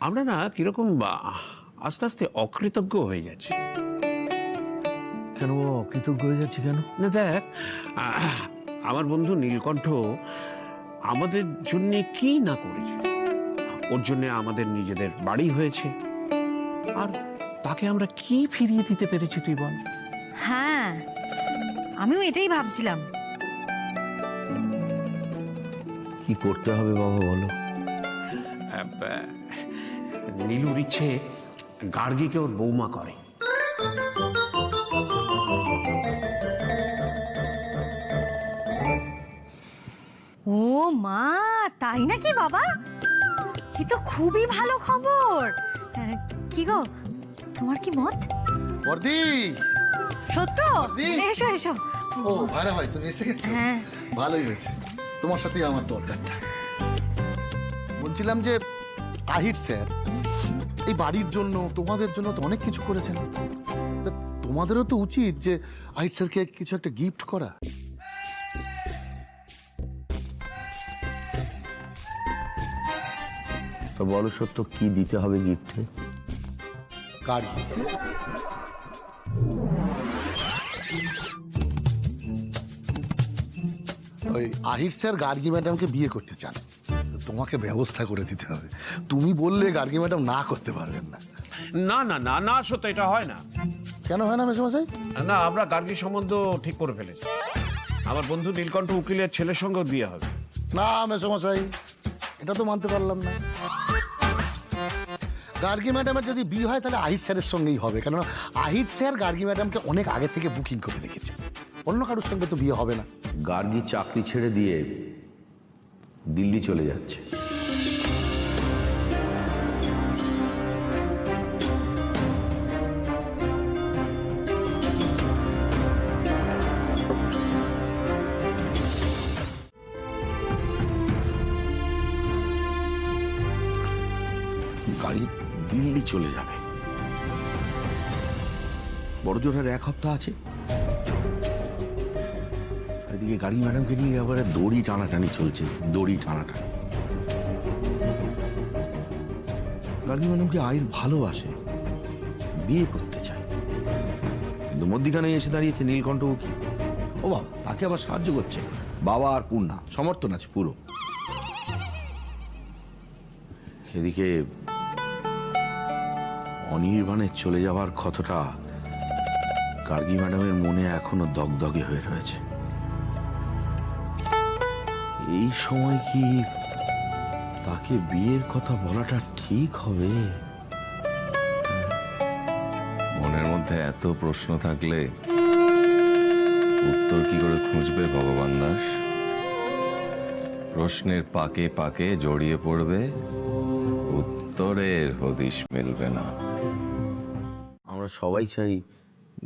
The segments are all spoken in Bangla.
আমরা না কিরকম আস্তে আস্তে অকৃতজ্ঞ হয়ে যাচ্ছি। কেন অকৃতজ্ঞ হয়ে যাচ্ছি কেন? না দেখ, আমার বন্ধু নীলকণ্ঠ আমাদের জন্য কি না করেছে। ওর জন্য আমাদের নিজেদের বাড়ি হয়েছে, আর তাকে আমরা কি ফিরিয়ে দিতে পেরেছি তুই বল? হ্যাঁ, আমিও এটাই ভাবছিলাম। কি করতে হবে বাবা বলো? নীলুর ইচ্ছে গার্গীকে ওর বৌমা করে। ও মা, তাই নাকি বাবা? এ তো খুবই ভালো খবর। কি গো, তোমার কি মত? বর্দি, সত্য? এসো এসো। ও ভাইরা ভাই তুমি এসে গেছো? হ্যাঁ, ভালোই হয়েছে, তোমার সাথেই আমার দরকারটা। বলছিলাম যে আহির স্যার এই বাড়ির জন্য তোমাদের জন্য তো অনেক কিছু করেছেন, তা তোমাদেরও তো উচিত যে আহির স্যারকে কিছু একটা গিফট করা। তো বলো সত্য, কি দিতে হবে গিফটে? গাড়ি। ওই আহির স্যার গার্গী ম্যাডামকে বিয়ে করতে চান, তোমাকে ব্যবস্থা করে দিতে হবে। তুমি বললে গার্গী ম্যাডাম না করতে পারবেন না। না না না না, সত্য এটা হয় না। কেন হয় না মেসোমশাই? না, আমরা গার্গী সম্বন্ধ ঠিক করে ফেলেছি। আমার বন্ধু নীলকণ্ঠ উকিলের ছেলের সঙ্গে বিয়ে হবে। না মেসোমশাই, এটা তো মানতে পারলাম না। গার্গী ম্যাডামের যদি বিয়ে হয় তাহলে আহির স্যারের সঙ্গেই হবে, কেননা আহির স্যার গার্গী ম্যাডামকে অনেক আগে থেকে বুকিং করে রেখেছে। অন্য কারোর সঙ্গে তো বিয়ে হবে না। গার্গী চাকরি ছেড়ে দিয়ে দিল্লি চলে যাচ্ছে। গাড়ি দিল্লি চলে যাবে, বড়জোর আর 1 সপ্তাহ আছে। এদিকে গাড়ি ম্যাডামকে নিয়ে এবারে দড়ি টানাটানি চলছে, দড়ি টানাটানি। গাড়ি ম্যাডামকে আইর ভালোবাসে, বিয়ে করতে চায়, কিন্তু মধ্যিখানে এসে দাঁড়িয়েছে নীলকণ্ঠ উকিল। ও বাবা, তাকে আবার সাহায্য করছে বাবা আর পূর্ণা, সমর্থন আছে পুরো। সেদিকে অনির্বাণের চলে যাওয়ার কথাটা গার্গী ম্যাডামের মনে এখনো দগদগে হয়ে রয়েছে। এই সময় কি তাকে বিয়ের কথা বলাটা ঠিক হবে? মনের মধ্যে এত প্রশ্ন থাকলে উত্তর কি করে খুঁজবে ভগবান দাস? প্রশ্নের পাকে পাকে জড়িয়ে পড়বে, উত্তরের হদিশ মিলবে না। আমরা সবাই চাই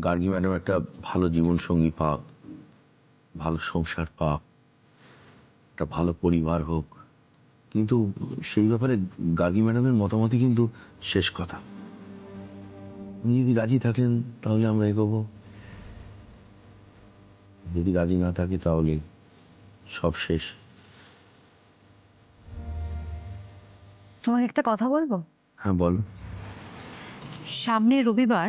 গার্গী ম্যাডাম একটা ভালো জীবন সঙ্গী পাক, ভালো সংসার পাক, একটা ভালো পরিবার হোক, কিন্তু সেই ব্যাপারে গার্গী ম্যাডামের মতামতই কিন্তু শেষ কথা। উনি যদি রাজি থাকেন তাহলে আমরা এগোবো, যদি রাজি না থাকে তাহলে সব শেষ। তোমাকে একটা কথা বলবো? হ্যাঁ বলো। সামনের রবিবার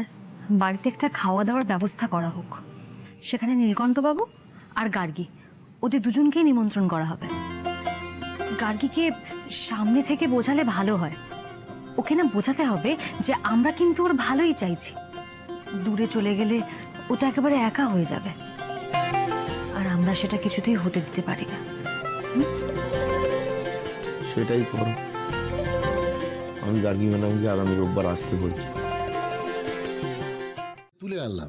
বাড়িতে একটা খাওয়া দাওয়ার ব্যবস্থা করা হোক। সেখানে নীলকণ্ঠবাবু আর গার্গী, ওদের দুজনকেই নিমন্ত্রণ করা হবে। গার্গীকে সামনে থেকে বোঝালে ভালো হয়। ওকে না বোঝাতে হবে যে আমরা কিন্তু ওর ভালোই চাইছি। দূরে চলে গেলে ওটা একেবারে একা হয়ে যাবে, আর আমরা সেটা কিছুতেই হতে দিতে পারি না। সেটাই করো। আমি গার্গী ম্যাডামকে আগামী রোববার আসতে বলছি। তুলে আনলাম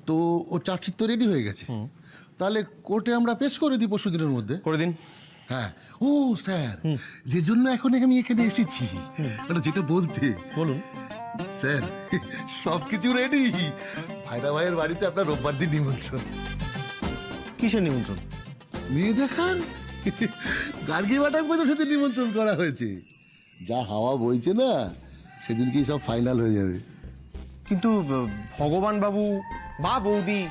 তো, ও চার্জশিট তো রেডি হয়ে গেছে। তাহলে কোর্টে আমরা পেশ করে দিই পরশু দিনের মধ্যে। করে দিন। হ্যাঁ। ও স্যার, যে জন্য এখন আমি এখানে এসেছি, মানে যেটা বলতে, বলুন। স্যার সবকিছু রেডি। ভাইরা ভাইয়ের বাড়িতে আপনার রোববার দিন নিমন্ত্রণ। কিসের নিমন্ত্রণ? মেয়ে দেখান। গার্গী ম্যাডাম কোথাও সাথে নিমন্ত্রণ করা হয়েছে। যা হাওয়া বইছে না, সেদিনকেই সব ফাইনাল হয়ে যাবে। কিন্তু ভগবান বাবু বা বৌদি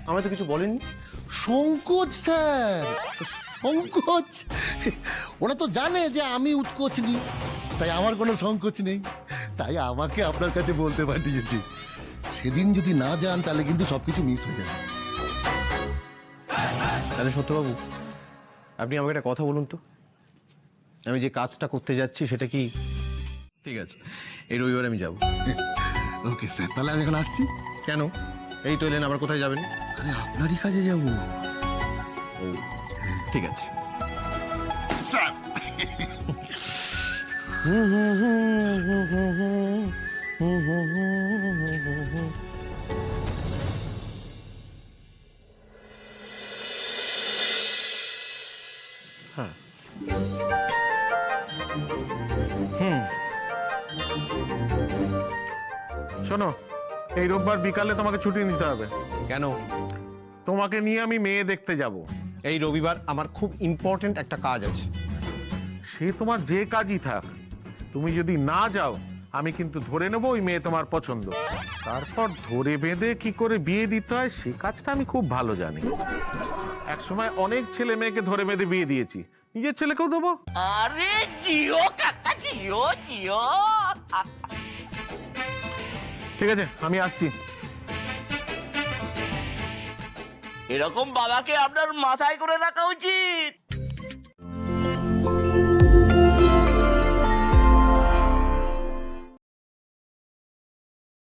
আমায় তো কিছু বলেননি। সংকোচ স্যার, সংকোচ? ওরা তো জানে যে আমি উৎকোচ নি, তাই আমার কোনো সংকোচ নেই। তাই আমাকে আপনার কাছে বলতে পাঠিয়েছি। সেদিন যদি না যান তাহলে কিন্তু সবকিছু মিস হয়ে যাবে। তাহলে সত্যবাবু, আপনি আমাকে একটা কথা বলুন তো, আমি যে কাজটা করতে যাচ্ছি সেটা কি ঠিক আছে? এই রবিবার আমি যাব। ওকে স্যার, তাহলে আমি এখন আসছি। কেন? এই তো এলেন, আবার কোথায় যাবেন? আরে আপনারই কাজে যাবো। ও ঠিক আছে। শোনো, এই রোববার বিকালে তোমাকে ছুটি নিতে হবে। কেন? তোমাকে নিয়ে আমি মেয়ে দেখতে যাব। এই রবিবার আমার খুব ইম্পর্টেন্ট একটা কাজ আছে। সে তোমার যে কাজই থাক, তুমি যদি না যাও আমি কিন্তু ধরে নেবো ওই মেয়ে তোমার পছন্দ। তারপর ধরে বেঁধে কি করে বিয়ে দিতে হয় সে কাজটা আমি খুব ভালো জানি। একসময় অনেক ছেলে মেয়েকে ধরে বেঁধে বিয়ে দিয়েছি, নিজের ছেলেকেও দেবো। আরে জিও কাকা জিও জিও। ঠিক আছে, আমি আসছি। এরকম বাবাকে আপনার মাথায় করে রাখা উচিত।